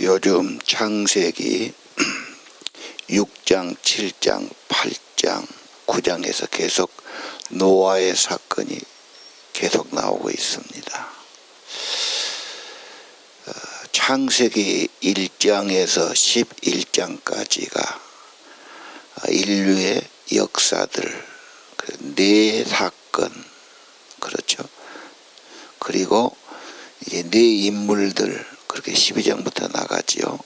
요즘 창세기 6장, 7장, 8장, 9장에서 계속 노아의 사건이 계속 나오고 있습니다. 창세기 1장에서 11장까지가 인류의 역사들, 네 사건, 그렇죠. 그리고 이제 네 인물들, 그렇게 12장부터 나가지요.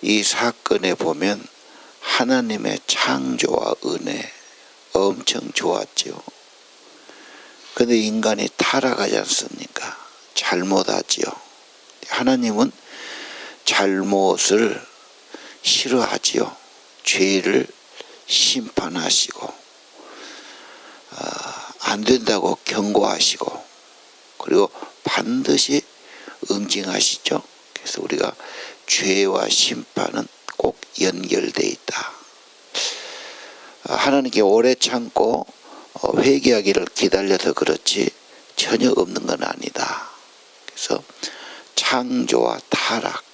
이 사건에 보면 하나님의 창조와 은혜 엄청 좋았죠. 그런데 인간이 타락하지 않습니까? 잘못하지요. 하나님은 잘못을 싫어하지요. 죄를 심판하시고 안 된다고 경고하시고 그리고 반드시 응징하시죠. 그래서 우리가 죄와 심판은 꼭 연결되어 있다. 하나님께 오래 참고 회개하기를 기다려서 그렇지 전혀 없는 건 아니다. 그래서 창조와 타락,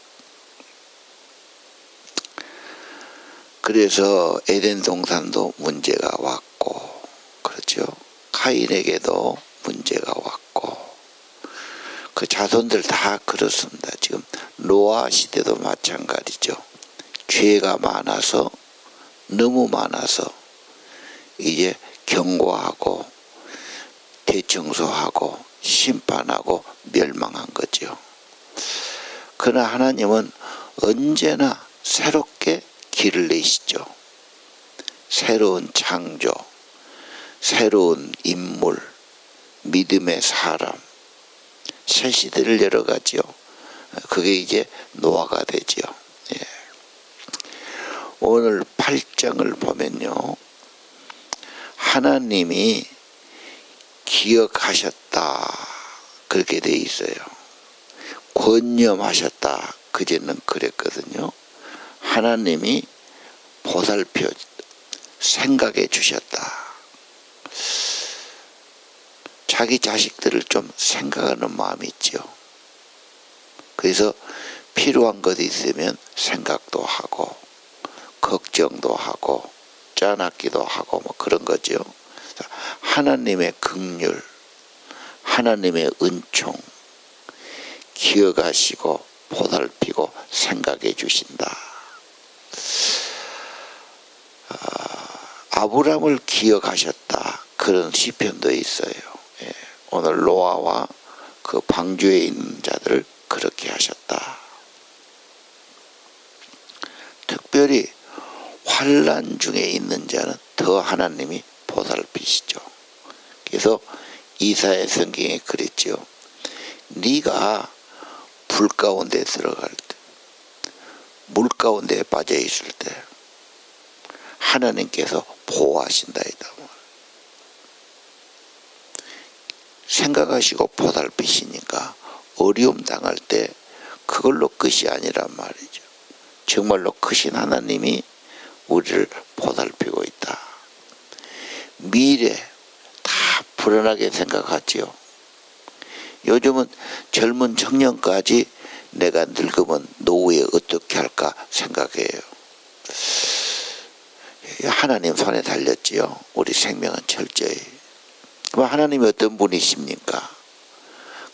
그래서 에덴 동산도 문제가 왔고, 그렇죠. 카인에게도 문제가 왔고, 그 자손들 다 그렇습니다. 지금 노아 시대도 마찬가지죠. 죄가 많아서, 너무 많아서 이제 경고하고 대청소하고 심판하고 멸망한 거죠. 그러나 하나님은 언제나 새롭게 길을 내시죠. 새로운 창조, 새로운 인물, 믿음의 사람, 새 시대를 열어가지요. 그게 이제 노아가 되지요. 예. 오늘 8장을 보면요, 하나님이 기억하셨다 그렇게 돼 있어요. 권념하셨다 그제는 그랬거든요. 하나님이 보살펴 생각해 주셨다. 자기 자식들을 좀 생각하는 마음이 있죠. 그래서 필요한 것이 있으면 생각도 하고 걱정도 하고 짜놨기도 하고 뭐 그런 거죠. 하나님의 긍휼, 하나님의 은총 기억하시고 보살피고 생각해 주신다. 아브람을 기억하셨다 그런 시편도 있어요. 예. 오늘 노아와 그 방주에 있는 자들을 그렇게 하셨다. 특별히 환난 중에 있는 자는 더 하나님이 보살피시죠. 그래서 이사야 성경에 그랬죠. 네가 불 가운데 들어갈 때, 물 가운데 빠져 있을 때 하나님께서 보호하신다. 생각하시고 보살피시니까 어려움 당할 때 그걸로 끝이 아니란 말이죠. 정말로 크신 하나님이 우리를 보살피고 있다. 미래 다 불안하게 생각하지요. 요즘은 젊은 청년까지 내가 늙으면 노후에 어떻게 할까 생각해요. 하나님 손에 달렸지요. 우리 생명은 철저히. 그럼 하나님이 어떤 분이십니까?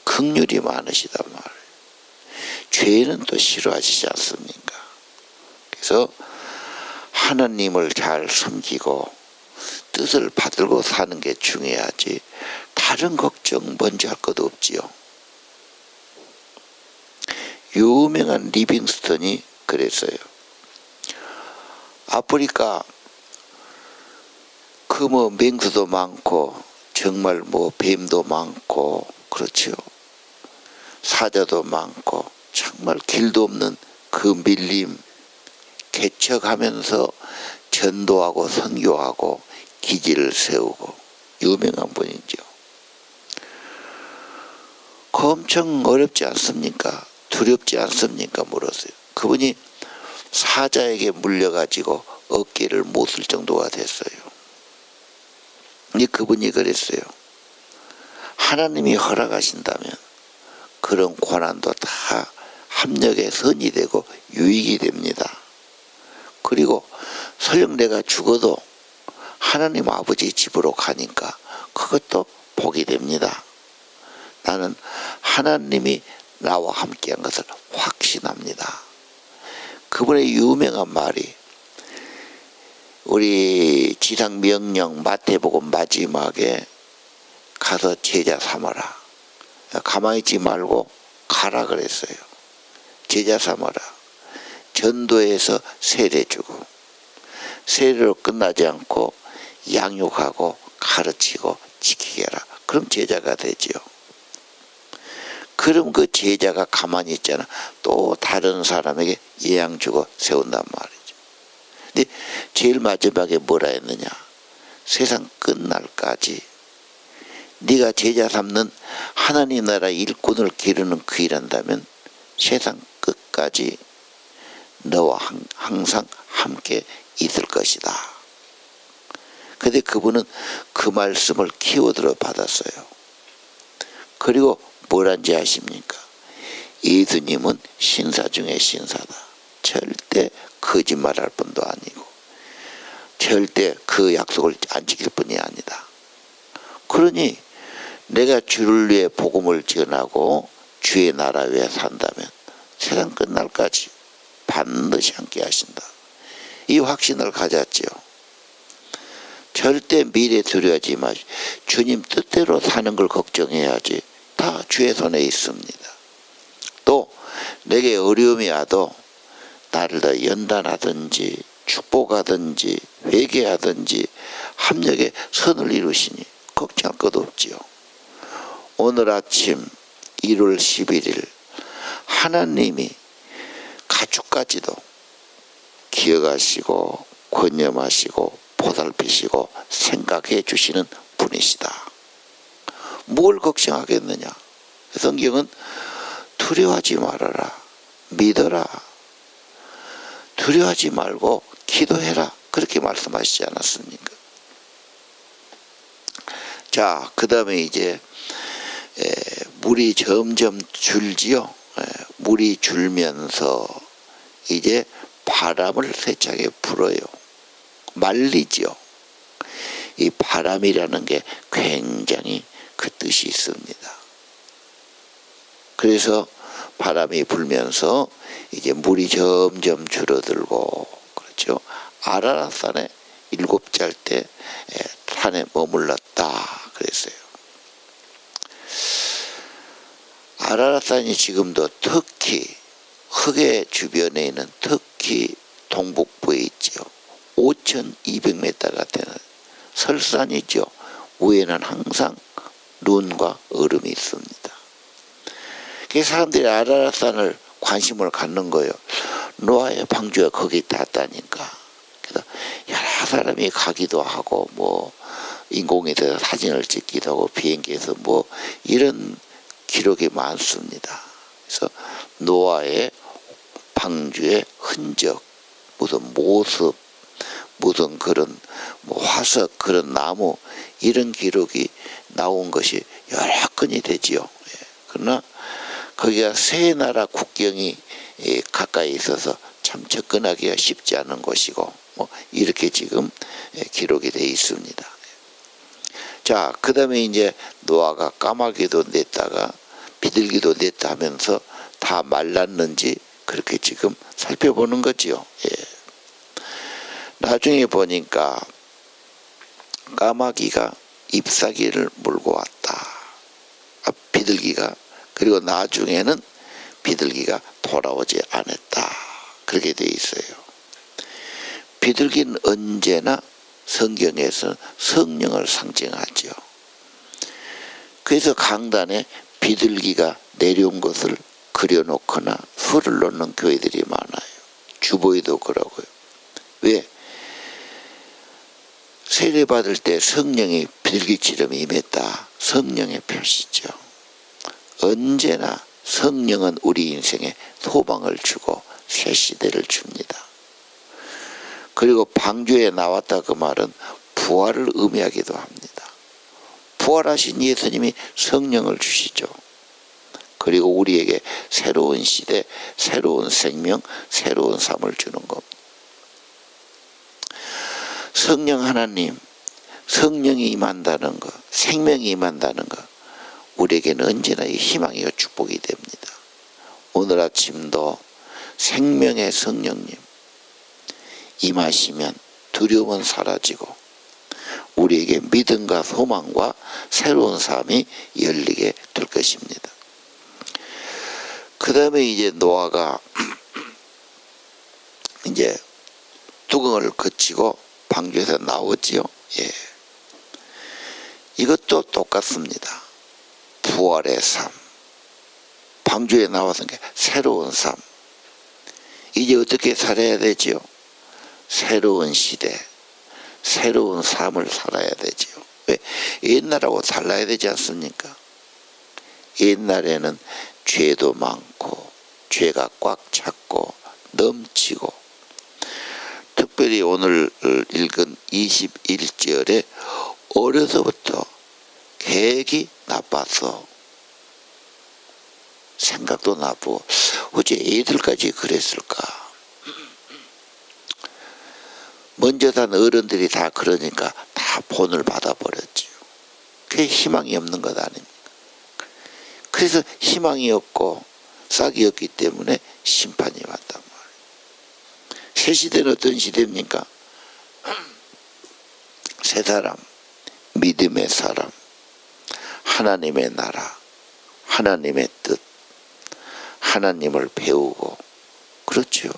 긍휼이 많으시단 말이에요. 죄는 또 싫어하시지 않습니까? 그래서 하나님을 잘 섬기고 뜻을 받들고 사는 게 중요하지 다른 걱정 먼저 할 것도 없지요. 유명한 리빙스턴이 그랬어요. 아프리카 그 뭐 맹수도 많고 정말 뭐 뱀도 많고 그렇죠. 사자도 많고 정말 길도 없는 그 밀림 개척하면서 전도하고 선교하고 기지를 세우고 유명한 분이죠. 그 엄청 어렵지 않습니까? 두렵지 않습니까? 물었어요. 그분이 사자에게 물려가지고 어깨를 못 쓸 정도가 됐어요. 근데 그분이 그랬어요. 하나님이 허락하신다면 그런 고난도 다 합력의 선이 되고 유익이 됩니다. 그리고 설령 내가 죽어도 하나님 아버지 집으로 가니까 그것도 복이 됩니다. 나는 하나님이 나와 함께한 것을 확신합니다. 그분의 유명한 말이 우리 지상명령 마태복음 마지막에 가서 제자 삼아라. 가만히 있지 말고 가라 그랬어요. 제자 삼아라. 전도해서 세례 주고 세례로 끝나지 않고 양육하고 가르치고 지키게 해라. 그럼 제자가 되지요. 그럼 그 제자가 가만히 있잖아. 또 다른 사람에게 예양 주고 세운단 말이죠. 근데 제일 마지막에 뭐라 했느냐. 세상 끝날까지 네가 제자 삼는 하나님 나라 일꾼을 기르는 그 일한다면 세상 끝까지 너와 항상 함께 있을 것이다. 근데 그분은 그 말씀을 키워들어 받았어요. 그리고 뭐란지 아십니까? 예수님은 신사 중에 신사다. 절대 거짓말할 뿐도 아니고 절대 그 약속을 안 지킬 뿐이 아니다. 그러니 내가 주를 위해 복음을 전하고 주의 나라 위에 산다면 세상 끝날까지 반드시 함께 하신다. 이 확신을 가졌지요. 절대 미래 두려워하지 마시고 주님 뜻대로 사는 걸 걱정해야지. 다 주의 손에 있습니다. 또 내게 어려움이 와도 나를 더 연단하든지 축복하든지 회개하든지 합력의 선을 이루시니 걱정할 것도 없지요. 오늘 아침 1월 11일 하나님이 가축까지도 기억하시고 권념하시고 보살피시고 생각해 주시는 분이시다. 뭘 걱정하겠느냐. 성경은 두려워하지 말아라. 믿어라. 두려워하지 말고 기도해라. 그렇게 말씀하시지 않았습니까? 자, 그 다음에 이제 물이 점점 줄지요. 물이 줄면서 이제 바람을 세차게 불어요. 말리지요. 이 바람이라는 게 굉장히 그 뜻이 있습니다. 그래서 바람이 불면서 이제 물이 점점 줄어들고, 그렇죠. 아라랏산에 7짤 때 산에 머물렀다 그랬어요. 아라랏산이 지금도 특히 흑해 주변에 있는 특히 동북부에 있죠. 5,200m가 되는 설산이죠. 위에는 항상 눈과 얼음이 있습니다. 그 사람들이 아라랏산을 관심을 갖는 거예요. 노아의 방주가 거기 닿았다니까. 그래서 여러 사람이 가기도 하고 뭐 인공위성에서 사진을 찍기도 하고 비행기에서 뭐 이런 기록이 많습니다. 그래서 노아의 방주의 흔적, 무슨 모습, 무슨 그런 뭐 화석, 그런 나무 이런 기록이 나온 것이 여러 건이 되지요. 그러나 거기가 세 나라 국경이 가까이 있어서 참 접근하기가 쉽지 않은 곳이고 뭐 이렇게 지금 기록이 되어 있습니다. 자, 그 다음에 이제 노아가 까마귀도 냈다가 비둘기도 냈다 하면서 다 말랐는지 그렇게 지금 살펴보는 거지요. 나중에 보니까 까마귀가 잎사귀를 물고 왔다. 비둘기가. 그리고 나중에는 비둘기가 돌아오지 않았다. 그렇게 되어 있어요. 비둘기는 언제나 성경에서 성령을 상징하죠. 그래서 강단에 비둘기가 내려온 것을 그려놓거나 설을 놓는 교회들이 많아요. 주보에도 그러고요. 왜? 세례받을 때 성령이 비둘기처럼 임했다. 성령의 표시죠. 언제나 성령은 우리 인생에 소망을 주고 새 시대를 줍니다. 그리고 방주에 나왔다 그 말은 부활을 의미하기도 합니다. 부활하신 예수님이 성령을 주시죠. 그리고 우리에게 새로운 시대, 새로운 생명, 새로운 삶을 주는 겁니다. 성령 하나님, 성령이 임한다는 것, 생명이 임한다는 것, 우리에게는 언제나 희망이고 축복이 됩니다. 오늘 아침도 생명의 성령님 임하시면 두려움은 사라지고 우리에게 믿음과 소망과 새로운 삶이 열리게 될 것입니다. 그 다음에 이제 노아가 이제 두공을 거치고 방주에서 나오지요. 예. 이것도 똑같습니다. 부활의 삶. 방주에 나와서 새로운 삶. 이제 어떻게 살아야 되지요? 새로운 시대, 새로운 삶을 살아야 되지요. 왜? 옛날하고 달라야 되지 않습니까? 옛날에는 죄도 많고 죄가 꽉 찼고 넘치고, 특별히 오늘 읽은 21절에 어려서부터 계획이 나빴어. 생각도 나쁘고 어째 애들까지 그랬을까? 먼저 산 어른들이 다 그러니까 다 본을 받아버렸지요. 그게 희망이 없는 것 아닙니까? 그래서 희망이 없고 싹이 없기 때문에 심판이 왔단 말이에요. 새 시대는 어떤 시대입니까? 새 사람, 믿음의 사람, 하나님의 나라, 하나님의 뜻, 하나님을 배우고, 그렇죠.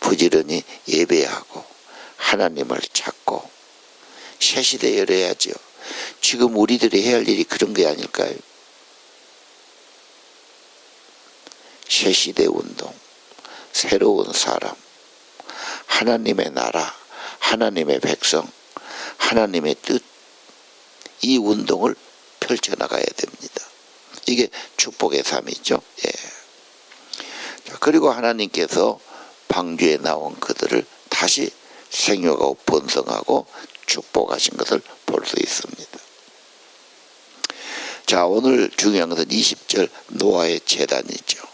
부지런히 예배하고 하나님을 찾고 새 시대 열어야죠. 지금 우리들이 해야 할 일이 그런 게 아닐까요? 새 시대 운동, 새로운 사람, 하나님의 나라, 하나님의 백성, 하나님의 뜻, 이 운동을 펼쳐나가야 됩니다. 이게 축복의 삶이죠. 예. 자, 그리고 하나님께서 방주에 나온 그들을 다시 생육하고 번성하고 축복하신 것을 볼 수 있습니다. 자, 오늘 중요한 것은 20절 노아의 제단이죠.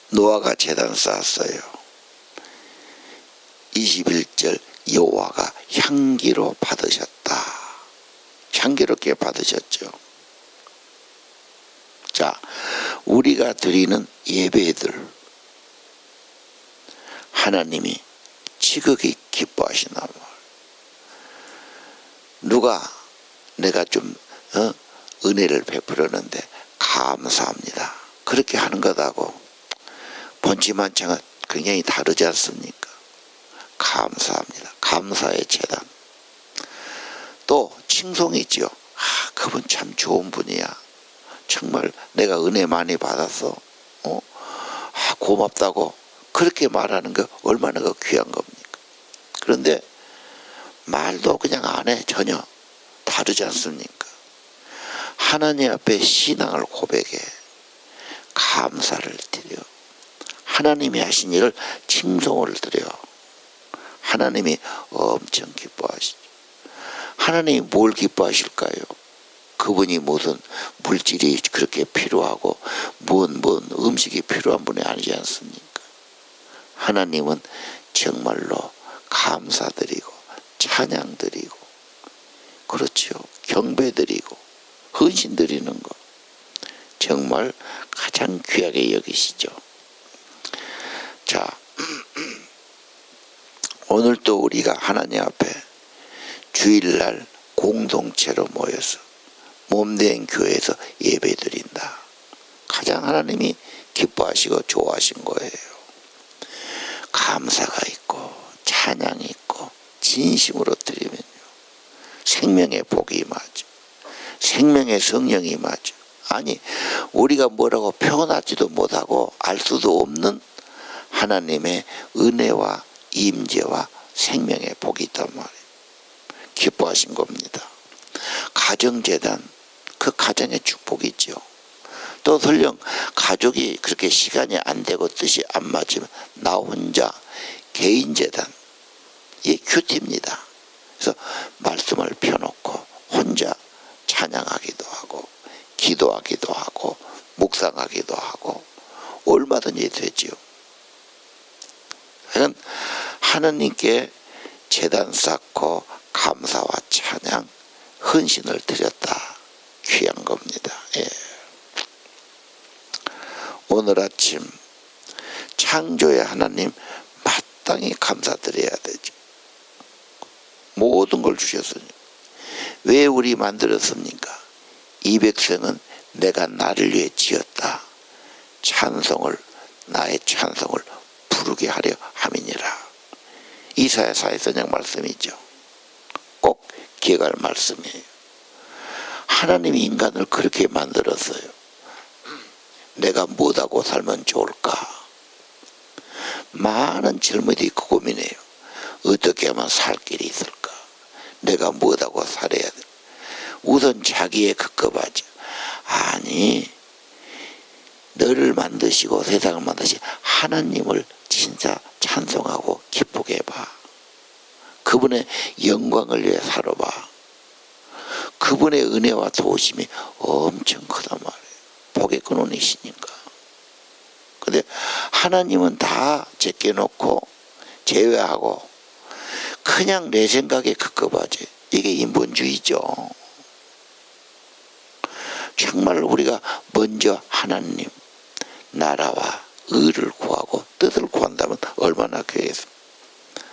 노아가 제단 쌓았어요. 21절 여호와가 향기로 받으셨다. 향기롭게 받으셨죠. 자, 우리가 드리는 예배들 하나님이 지극히 기뻐하시나 말. 누가 내가 좀 은혜를 베풀었는데 감사합니다. 그렇게 하는 것하고 번지만창은 굉장히 다르지 않습니까? 감사합니다. 감사의 제단. 또 칭송이죠. 아, 그분 참 좋은 분이야. 정말 내가 은혜 많이 받았어. 아, 고맙다고 그렇게 말하는 거 얼마나 귀한 겁니까? 그런데 말도 그냥 안 해. 전혀 다르지 않습니까? 하나님 앞에 신앙을 고백해 감사를 드려 하나님이 하신 일을 칭송을 드려 하나님이 엄청 기뻐하시죠. 하나님이 뭘 기뻐하실까요? 그분이 무슨 물질이 그렇게 필요하고 뭔 음식이 필요한 분이 아니지 않습니까? 하나님은 정말로 감사드리고 찬양드리고, 그렇죠, 경배드리고 헌신드리는 것 정말 가장 귀하게 여기시죠. 자, 오늘 또 우리가 하나님 앞에 주일날 공동체로 모여서 몸된 교회에서 예배드린다. 가장 하나님이 기뻐하시고 좋아하신 거예요. 감사가 있고 찬양이 있고 진심으로 드리면요 생명의 복이 임하죠. 생명의 성령이 임하죠. 아니 우리가 뭐라고 표현하지도 못하고 알 수도 없는 하나님의 은혜와 임재와 생명의 복이 있단 말이에요. 기뻐하신 겁니다. 가정재단, 그 가정의 축복이죠. 또 설령 가족이 그렇게 시간이 안 되고 뜻이 안 맞으면 나 혼자 개인재단, 이게 큐티입니다. 그래서 말씀을 펴놓고 혼자 찬양하기도 하고 기도하기도 하고 묵상하기도 하고 얼마든지 되지요. 그러니까 하느님께 제단 쌓고 감사와 찬양, 헌신을 드렸다. 귀한 겁니다. 예. 오늘 아침 창조의 하나님 마땅히 감사드려야 되죠. 모든 걸 주셨으니. 왜 우리 만들었습니까? 이 백성은 내가 나를 위해 지었다. 찬송을, 나의 찬송을 부르게 하려 함이니라. 이사야 사회선양 말씀이죠. 꼭 기억할 말씀이에요. 하나님이 인간을 그렇게 만들었어요. 내가 뭐하고 살면 좋을까? 많은 질문이 있고 고민해요. 어떻게 하면 살 길이 있을까? 내가 뭐하고 살아야 돼? 우선 자기에 급급하죠. 아니, 너를 만드시고 세상을 만드신 하나님을 진짜 찬송하고 기쁘게 해봐. 그분의 영광을 위해 살아봐. 그분의 은혜와 도우심이 엄청 크단 말이에요. 복의 근원이시니까. 근데 하나님은 다 제껴놓고 제외하고 그냥 내 생각에 급급하지. 이게 인본주의죠. 정말 우리가 먼저 하나님 나라와 의를 구하고 뜻을 구한다면 얼마나 귀했습니까?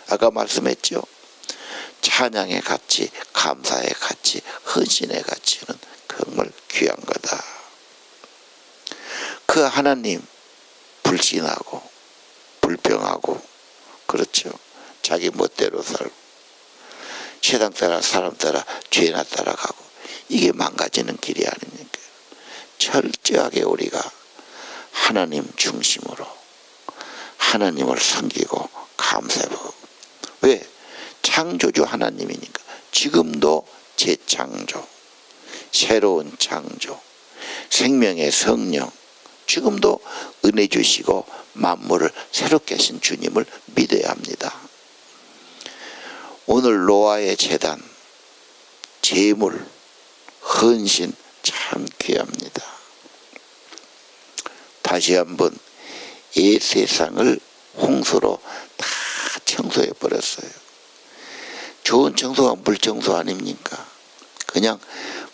아까 말씀했죠. 찬양의 가치, 감사의 가치, 헌신의 가치는 정말 귀한 거다. 그 하나님 불신하고 불평하고 그렇죠. 자기 멋대로 살고 세상 따라 사람 따라 죄나 따라가고 이게 망가지는 길이 아닙니까? 철저하게 우리가 하나님 중심으로 하나님을 섬기고 감사하고. 왜? 창조주 하나님이니까. 지금도 재창조, 새로운 창조, 생명의 성령, 지금도 은혜 주시고 만물을 새롭게 하신 주님을 믿어야 합니다. 오늘 노아의 제단, 제물, 헌신 참 귀합니다. 다시 한번 이 세상을 홍수로 다 청소해 버렸어요. 좋은 청소가 물 청소 아닙니까? 그냥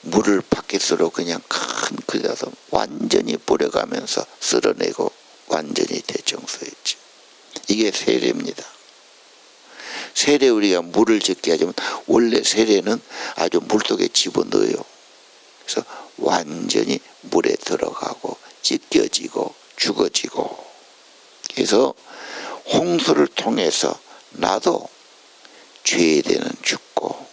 물을 바켓으로 그냥 큰 그려서 완전히 뿌려가면서 쓸어내고 완전히 대청소했죠. 이게 세례입니다. 세례 우리가 물을 적게 하지만 원래 세례는 아주 물속에 집어넣어요. 그래서 완전히 물에 들어가고 찢겨지고 죽어지고. 그래서 홍수를 통해서 나도 죄에 대해서 죽고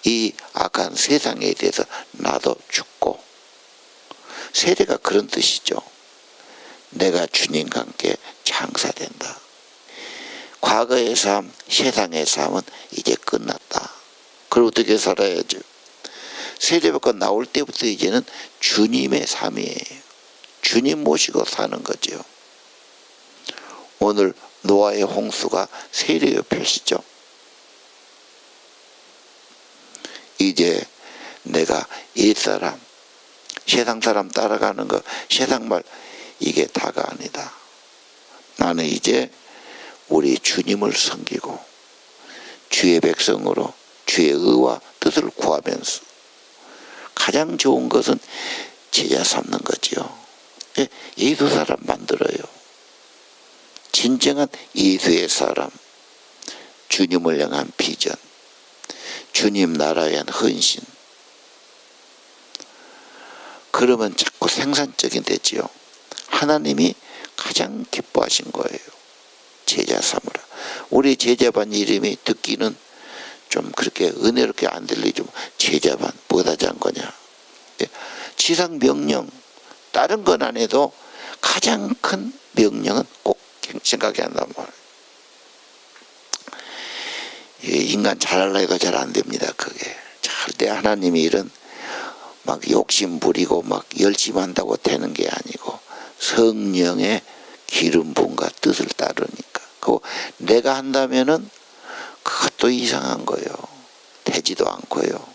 이 악한 세상에 대해서 나도 죽고. 세례가 그런 뜻이죠. 내가 주님과 함께 장사된다. 과거의 삶, 세상의 삶은 이제 끝났다. 그걸 어떻게 살아야죠? 세례받고 나올 때부터 이제는 주님의 삶이에요. 주님 모시고 사는 거죠. 오늘 노아의 홍수가 세례의 표시죠. 이제 내가 옛사람, 세상 사람 따라가는 거, 세상 말 이게 다가 아니다. 나는 이제 우리 주님을 섬기고 주의 백성으로 주의 의와 뜻을 구하면서 가장 좋은 것은 제자 삼는 거지요. 예수 사람 만들어요. 진정한 예수의 사람, 주님을 향한 비전, 주님 나라에 대한 헌신. 그러면 자꾸 생산적인 되지요. 하나님이 가장 기뻐하신 거예요. 제자 삼으라. 우리 제자반 이름이 듣기는 좀 그렇게 은혜롭게 안 들리죠. 제자반 뭐다 잔 거냐. 지상 명령 다른 건 안 해도 가장 큰 명령은 꼭 생각해야 한단 말이에요. 인간 잘하려 해도 잘 안 됩니다. 그게 절대 하나님이 이런 막 욕심 부리고 막 열심히 한다고 되는 게 아니고 성령의 기름 부음과 뜻을 따르니까. 그거 내가 한다면은 그것도 이상한 거예요. 되지도 않고요.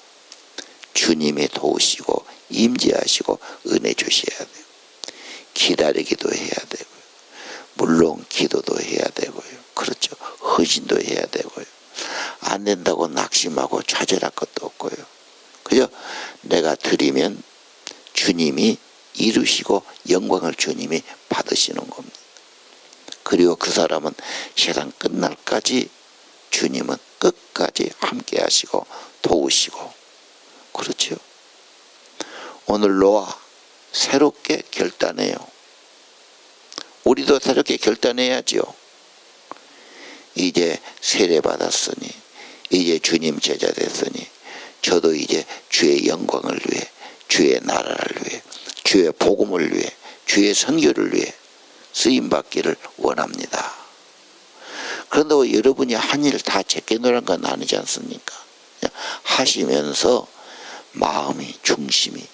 주님이 도우시고 임재하시고 은혜 주셔야 돼요. 기다리기도 해야 되고요. 물론 기도도 해야 되고요. 그렇죠. 헌신도 해야 되고요. 안 된다고 낙심하고 좌절할 것도 없고요. 그죠? 내가 드리면 주님이 이루시고 영광을 주님이 받으시는 겁니다. 그리고 그 사람은 세상 끝날까지 주님은 끝까지 함께 하시고 도우시고, 그렇죠. 오늘 너와 새롭게 결단해요. 우리도 새롭게 결단해야지요. 이제 세례 받았으니, 이제 주님 제자 됐으니, 저도 이제 주의 영광을 위해, 주의 나라를 위해, 주의 복음을 위해, 주의 선교를 위해 쓰임받기를 원합니다. 그런데 여러분이 한 일 다 제껴놓은 건 아니지 않습니까? 하시면서 마음이, 중심이,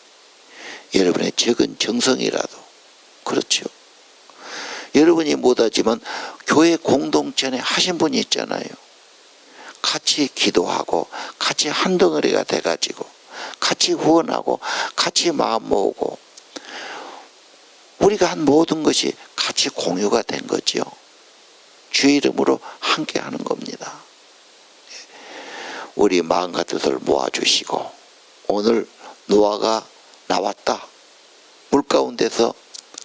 여러분의 적은 정성이라도, 그렇죠. 여러분이 못하지만 교회 공동체에 하신 분이 있잖아요. 같이 기도하고 같이 한 덩어리가 돼가지고 같이 후원하고 같이 마음 모으고 우리가 한 모든 것이 같이 공유가 된 거죠. 주의 이름으로 함께 하는 겁니다. 우리 마음 같은 것을 모아주시고, 오늘 노아가 나왔다. 물 가운데서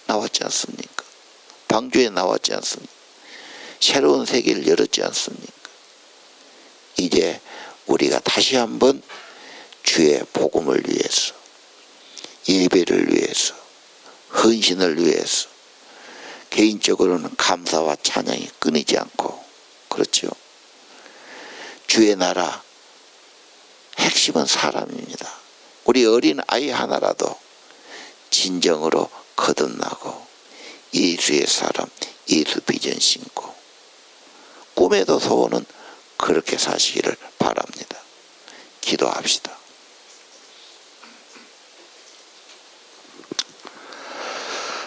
나왔지 않습니까? 방주에 나왔지 않습니까? 새로운 세계를 열었지 않습니까? 이제 우리가 다시 한번 주의 복음을 위해서, 예배를 위해서, 헌신을 위해서, 개인적으로는 감사와 찬양이 끊이지 않고, 그렇죠. 주의 나라 핵심은 사람입니다. 우리 어린 아이 하나라도 진정으로 거듭나고 예수의 사람, 예수 비전 신고 꿈에도 소원은 그렇게 사시기를 바랍니다. 기도합시다.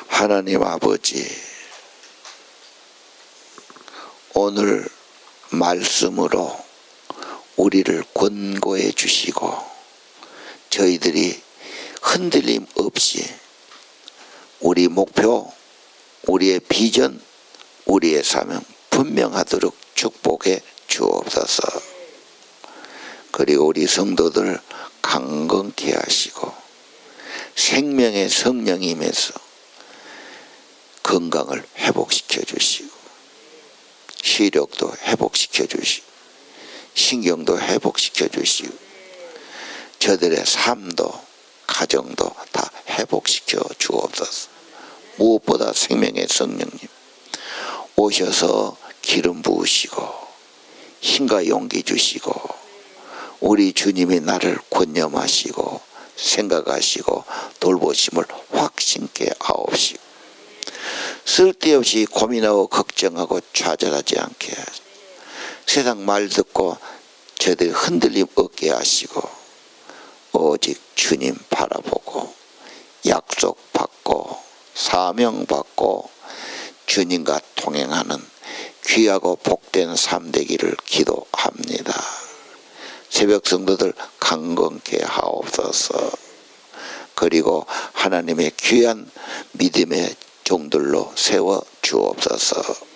하나님 아버지, 오늘 말씀으로 우리를 권고해 주시고 저희들이 흔들림 없이 우리 목표, 우리의 비전, 우리의 사명 분명하도록 축복해 주옵소서. 그리고 우리 성도들 강건케 하시고 생명의 성령이 임해서 건강을 회복시켜 주시고 시력도 회복시켜 주시고 신경도 회복시켜 주시고 저들의 삶도 가정도 다 회복시켜 주옵소서. 무엇보다 생명의 성령님 오셔서 기름 부으시고 힘과 용기 주시고 우리 주님이 나를 권념하시고 생각하시고 돌보심을 확신케 하옵시고 쓸데없이 고민하고 걱정하고 좌절하지 않게 하시고 세상 말 듣고 저들 흔들림 없게 하시고 오직 주님 바라보고 약속 받고 사명 받고 주님과 동행하는 귀하고 복된 삶 되기를 기도합니다. 새벽 성도들 강건케 하옵소서. 그리고 하나님의 귀한 믿음의 종들로 세워 주옵소서.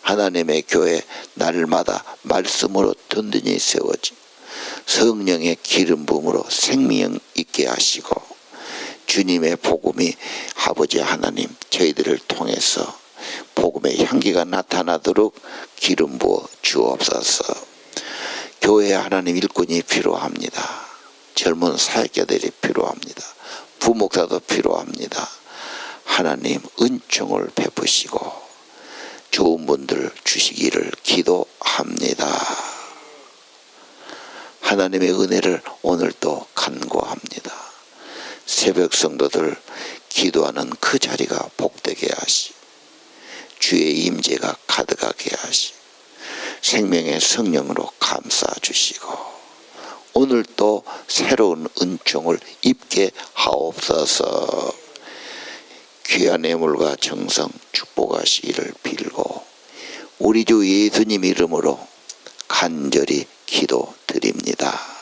하나님의 교회 날마다 말씀으로 든든히 세워지 성령의 기름 부음으로 생명 있게 하시고 주님의 복음이 아버지 하나님 저희들을 통해서 복음의 향기가 나타나도록 기름 부어 주옵소서. 교회에 하나님 일꾼이 필요합니다. 젊은 사역자들이 필요합니다. 부목사도 필요합니다. 하나님 은총을 베푸시고 좋은 분들 주시기를 기도합니다. 하나님의 은혜를 오늘도 간구합니다. 새벽 성도들 기도하는 그 자리가 복되게 하시 주의 임재가 가득하게 하시 생명의 성령으로 감싸 주시고 오늘 또 새로운 은총을 입게 하옵소서. 귀한 예물과 정성 축복하시기를 빌고 우리 주 예수님 이름으로 간절히 기도드립니다.